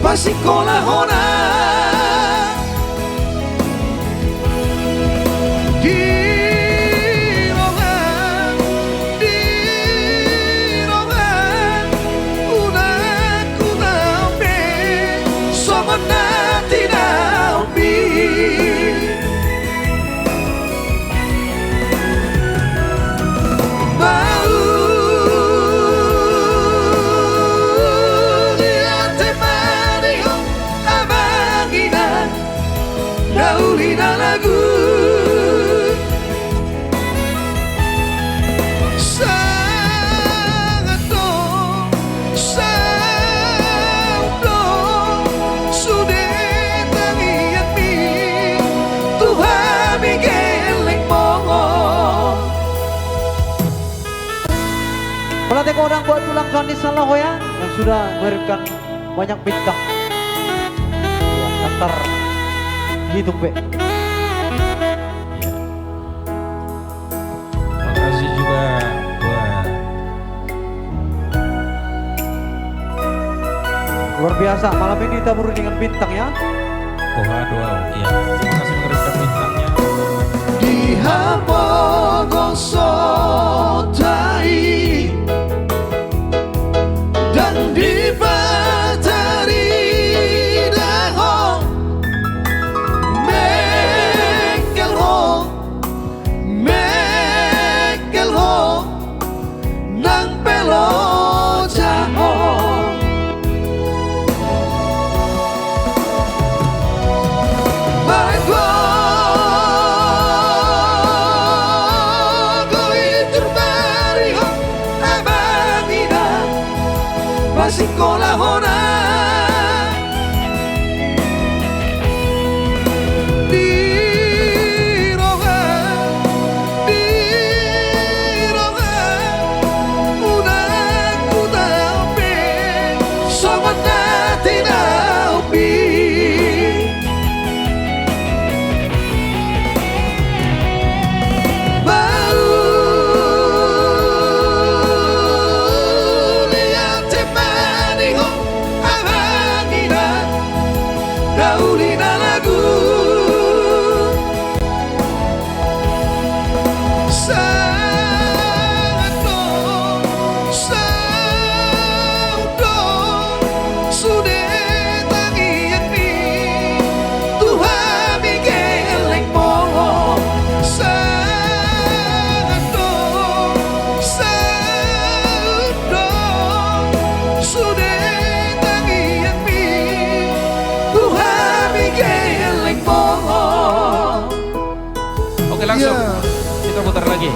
pasikola hona Daulina lagu sangat dong sudah tangian mi Tuhan bigeleng mongo. Pelatih orang buat tulang Sony Salaho ya, yang sudah memberikan banyak bintang ya, daftar gitu Be. Makasih juga buat luar biasa malam ini kita buru dengan bintang ya. Koha doa. Iya, terima kasih memberikan bintangnya. Di Hapogosotai dan di Batari Daho Mekel ho nang pelo jaho pasikola hona di roga udah ku tahu sobat tidak upi Daulina lagu sangat dong sudah tangian mi Tuhan bigeleng mongo sangat dong sudah tangian mi Oke, langsung kita putar lagi.